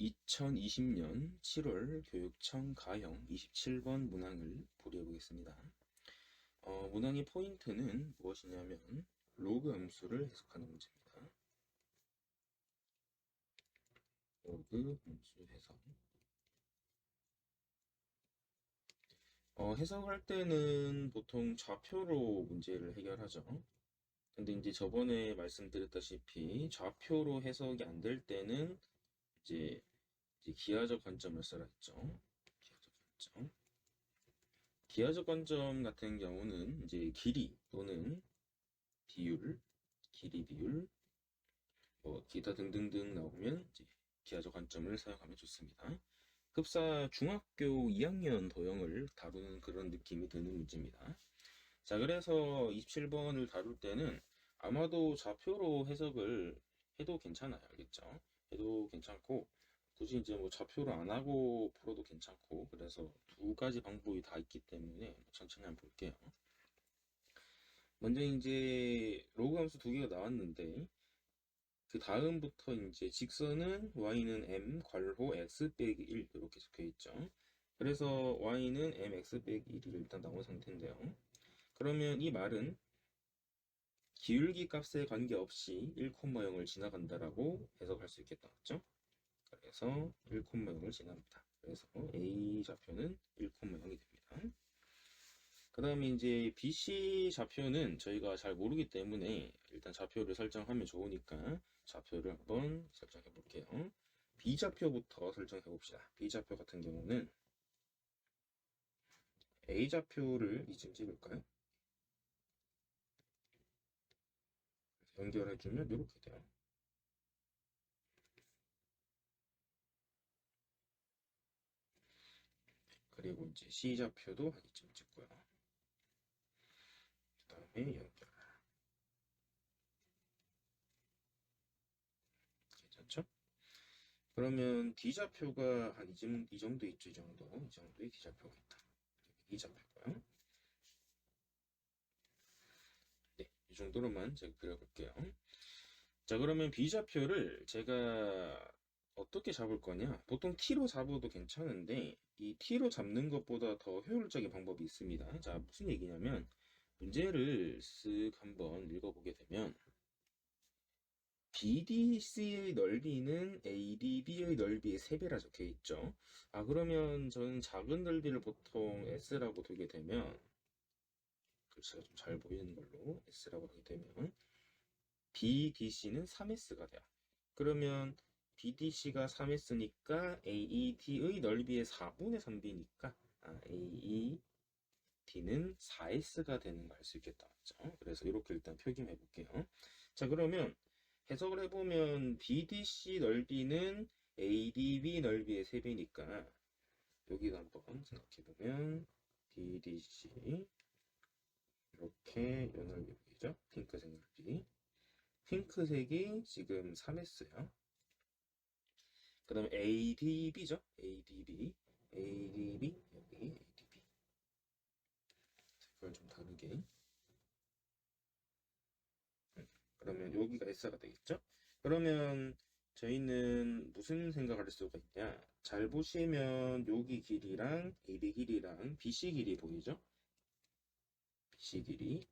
2020년 7월 교육청 가형 27번 문항을 풀이해 보겠습니다. 문항의 포인트는 무엇이냐면 로그 함수를 해석하는 문제입니다. 로그 함수 해석. 해석할 때는 보통 좌표로 문제를 해결하죠. 근데 이제 저번에 말씀드렸다시피 좌표로 해석이 안 될 때는 이제 기하적 관점을 써라 했죠. 기하적 관점. 기하적 관점 같은 경우는 이제 길이 또는 비율, 길이 비율, 기타 등등등 나오면 이제 기하적 관점을 사용하면 좋습니다. 급사 중학교 2학년 도형을 다루는 그런 느낌이 드는 문제입니다. 자, 그래서 27번을 다룰 때는 아마도 좌표로 해석을 해도 괜찮아요. 알겠죠? 해도 괜찮고, 굳이 이제 좌표로 안 하고 풀어도 괜찮고, 그래서 두 가지 방법이 다 있기 때문에 천천히 한번 볼게요. 먼저 이제 로그 함수 두 개가 나왔는데, 그 다음부터 이제 직선은 y는 m 괄호 x 빼기 1 이렇게 적혀 있죠. 그래서 y는 mx 빼기 1이 일단 나온 상태인데요. 그러면 이 말은 기울기 값에 관계없이 1,0을 지나간다라고 해석할 수 있겠다. 맞죠? 그래서 1,0을 지납니다. 그래서 A 좌표는 1,0이 됩니다. 그 다음에 이제 BC 좌표는 저희가 잘 모르기 때문에 일단 좌표를 설정하면 좋으니까 좌표를 한번 설정해 볼게요. B 좌표부터 설정해 봅시다. B 좌표 같은 경우는 A 좌표를 이쯤 찍을까요? 연결해주면 이렇게 돼요. 그리고 이제 C 좌표도 한 이쯤 찍고요. 그 다음에 연결. 괜찮죠? 그러면 D 좌표가 한 이 정도 있죠. 이 정도의 D 좌표가 있다. 이 좌표고요. 네, 이 정도로만 제가 그려볼게요. 자, 그러면 B 좌표를 제가 어떻게 잡을 거냐? 보통 T로 잡아도 괜찮은데 이 T로 잡는 것보다 더 효율적인 방법이 있습니다. 자, 무슨 얘기냐면 문제를 쓱 한번 읽어보게 되면 BDC의 넓이는 ADB의 넓이의 3배라 적혀 있죠. 그러면 저는 작은 넓이를 보통 S라고 두게 되면 글씨가 좀 잘 보이는 걸로 S라고 하게 되면 BDC는 3S가 돼요. 그러면 BDC가 3S니까 AED의 넓이의 4분의 3B니까 AED는 4S가 되는 걸 알 수 있겠다. 맞죠? 그래서 이렇게 일단 표기해 볼게요. 자, 그러면 해석을 해보면 BDC 넓이는 ADB 넓이의 3배니까 여기도 한번 생각해보면 BDC 이렇게 요 넓이 보이죠? 핑크색 넓이. 핑크색이 지금 3S요. 그 다음에 ADB죠? ADB. ADB, 여기 ADB. 색깔 좀 다르게. 그러면 여기가 S가 되겠죠? 그러면 저희는 무슨 생각을 할 수가 있냐? 잘 보시면 여기 길이랑 AD 길이랑 BC 길이 보이죠? BC 길이.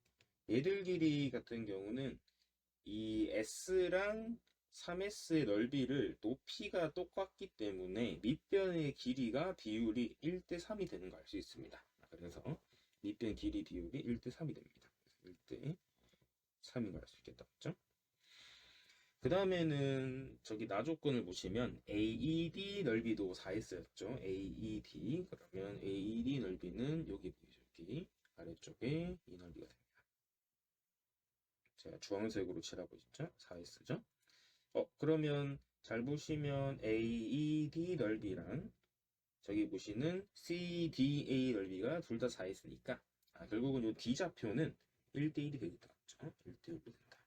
얘들 길이 같은 경우는 이 S랑 3S의 넓이를 높이가 똑같기 때문에 밑변의 길이가 비율이 1대3이 되는 걸 알 수 있습니다. 그래서 밑변 길이 비율이 1대3이 됩니다. 1대3인 걸 알 수 있겠다. 맞죠? 그 다음에는 저기 나조건을 보시면 AED 넓이도 4S였죠. AED. 그러면 AED 넓이는 여기 보이죠. 여기 아래쪽에 이 넓이가 됩니다. 제가 주황색으로 칠하고 있죠. 4S죠. 그러면 잘 보시면 AED 넓이랑 저기 보시는 CDA 넓이가 둘 다 4S니까 결국은 이 D 좌표는 1대1이 되겠다. 그렇죠? 1대1로 된다.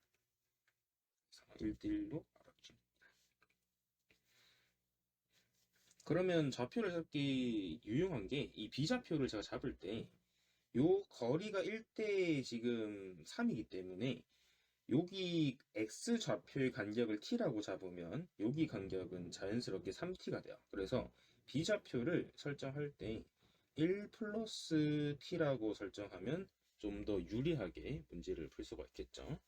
1대1로 알아주십니다. 그러면 좌표를 잡기 유용한 게 이 B 좌표를 제가 잡을 때 요 거리가 1대 지금 3이기 때문에 여기 x 좌표의 간격을 t라고 잡으면 여기 간격은 자연스럽게 3t가 돼요. 그래서 b 좌표를 설정할 때 1 플러스 t라고 설정하면 좀 더 유리하게 문제를 풀 수가 있겠죠.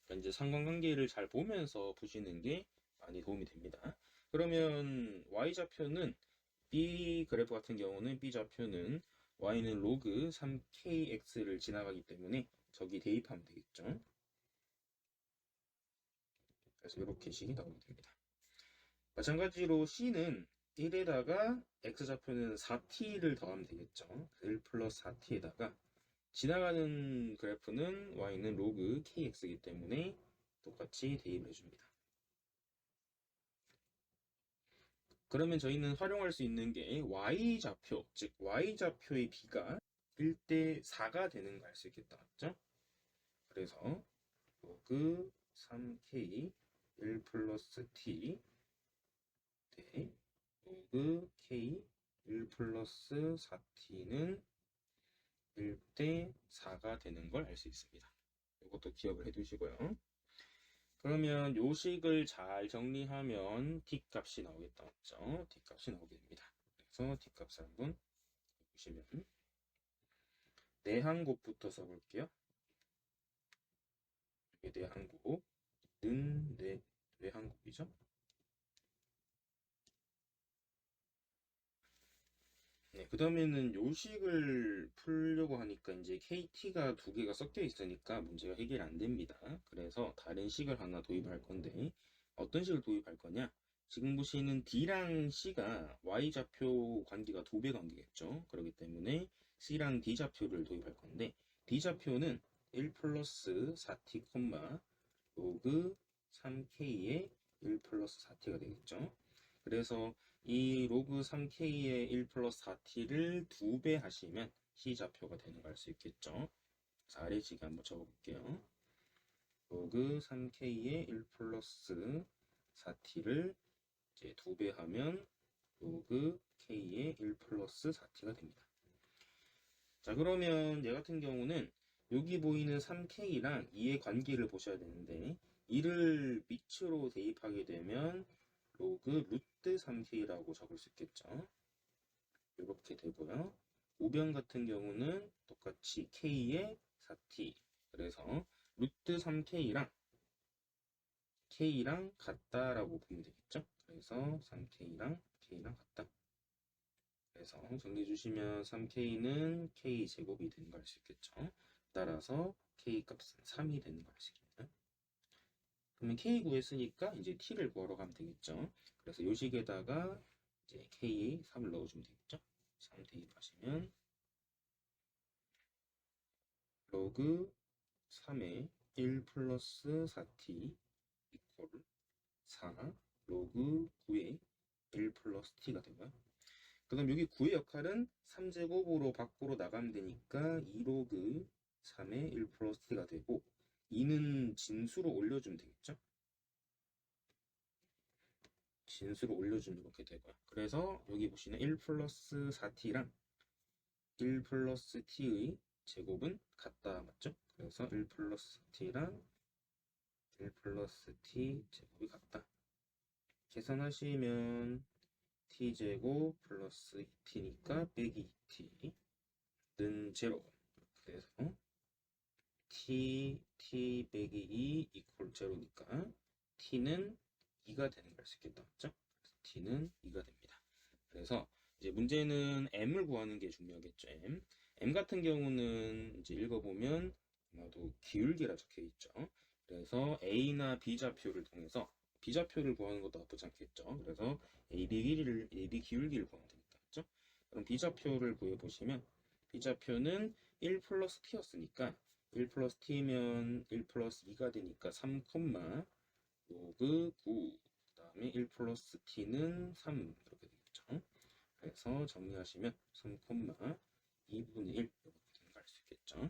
그러니까 이제 상관관계를 잘 보면서 푸시는 게 많이 도움이 됩니다. 그러면 y 좌표는 b 그래프 같은 경우는 b 좌표는 y는 로그 3kx를 지나가기 때문에 저기 대입하면 되겠죠. 그래서 이렇게 식이 나오게 됩니다. 마찬가지로 C는 1에다가 X좌표는 4t를 더하면 되겠죠. 1 플러스 4t에다가 지나가는 그래프는 Y는 로그 KX이기 때문에 똑같이 대입을 해줍니다. 그러면 저희는 활용할 수 있는 게 Y좌표, 즉 Y좌표의 B가 1대 4가 되는 걸 알 수 있겠다. 맞죠? 그래서 로그 3K 1 플러스 T 대 로그 K 1 플러스 4t는 1대 4가 되는 걸 알 수 있습니다. 이것도 기억을 해두시고요. 그러면 요 식을 잘 정리하면 t 값이 나오겠다. 맞죠? t 값이 나오게 됩니다. 그래서 t 값을 한번 보시면 내항곱부터 써볼게요. 이게 내항곱은 내항곱이죠. 네, 그 다음에는 요식을 풀려고 하니까 이제 KT가 두 개가 섞여 있으니까 문제가 해결 안 됩니다. 그래서 다른 식을 하나 도입할 건데 어떤 식을 도입할 거냐? 지금 보시는 D랑 C가 Y좌표 관계가 두 배 관계겠죠. 그렇기 때문에 C랑 D좌표를 도입할 건데 D좌표는 1 플러스 4t, 로그 3k의 1 플러스 4t가 되겠죠. 그래서 이 로그 3k의 1 플러스 4t를 2배 하시면 C좌표가 되는 걸 알 수 있겠죠. 그래서 아래식에 한번 적어볼게요. 로그 3k의 1 플러스 4t를 이제 2배 하면 로그 k의 1 플러스 4t가 됩니다. 자, 그러면 얘 같은 경우는 여기 보이는 3k랑 2의 관계를 보셔야 되는데 이를 밑으로 대입하게 되면 로그 루트 3k라고 적을 수 있겠죠. 이렇게 되고요. 우변 같은 경우는 똑같이 k의 4t. 그래서 루트 3k랑 k랑 같다라고 보면 되겠죠. 그래서 3k랑 k랑 같다. 그래서 정리해 주시면 3k는 k제곱이 되는 걸 알 수 있겠죠. 따라서 k 값은 3이 되는 걸 알 수 있겠네요. 그러면 k 구했으니까 이제 t를 구하러 가면 되겠죠. 그래서 요식에다가 이제 k 3을 넣어주면 되겠죠. 3 대입하시면 로그 3의 1 플러스 4t 이퀄 4 로그 9의 1 플러스 t가 되고요. 그 다음 여기 9의 역할은 3제곱으로 밖으로 나가면 되니까 2로그 3의 1 플러스 t가 되고 2는 진수로 올려주면 되겠죠. 진수로 올려주면 이렇게 되고요. 그래서 여기 보시는 1 플러스 4t랑 1 플러스 t의 제곱은 같다. 맞죠? 그래서 1 플러스 t랑 1 플러스 t 제곱이 같다. 계산하시면 t제곱 플러스 2t니까 빼기 2t는 0. 그래서 t 빼기 2 이퀄 0니까 t는 2가 되는 걸 수 있겠다. 맞죠? t는 2가 됩니다. 그래서 이제 문제는 m을 구하는 게 중요하겠죠. m 같은 경우는 이제 읽어보면 아마도 기울기라 적혀 있죠. 그래서 a나 b좌표를 통해서 b좌표를 구하는 것도 나쁘지 않겠죠. 그래서 AB 기울기를 구하면 되니까. 그죠? 그럼 b좌표를 구해보시면 b좌표는 1 플러스 t였으니까 1 플러스 t면 1 플러스 2가 되니까 3, 로그 9. 그 다음에 1 플러스 t는 3 이렇게 되겠죠. 그래서 정리하시면 3, 2분의 1 이렇게 되는 걸 알 수 있겠죠.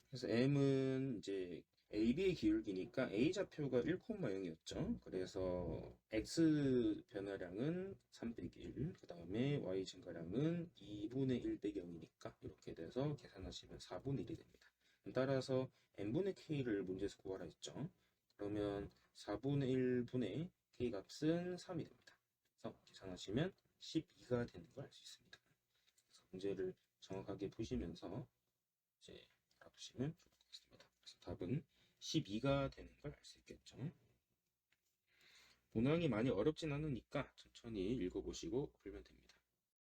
그래서 m은 이제 AB의 기울기니까 A좌표가 1,0이었죠. 그래서 X 변화량은 3 빼기 1, 그 다음에 Y 증가량은 2분의 1 빼기 0이니까 이렇게 돼서 계산하시면 4분의 1이 됩니다. 따라서 n분의 k를 문제에서 구하라 했죠. 그러면 4분의 1분의 k 값은 3이 됩니다. 그래서 계산하시면 12가 되는 걸 알 수 있습니다. 그래서 문제를 정확하게 보시면서 이제 알아보시면 좋을 것 같습니다. 그래서 답은 12가 되는 걸 알 수 있겠죠. 문항이 많이 어렵진 않으니까 천천히 읽어보시고 풀면 됩니다.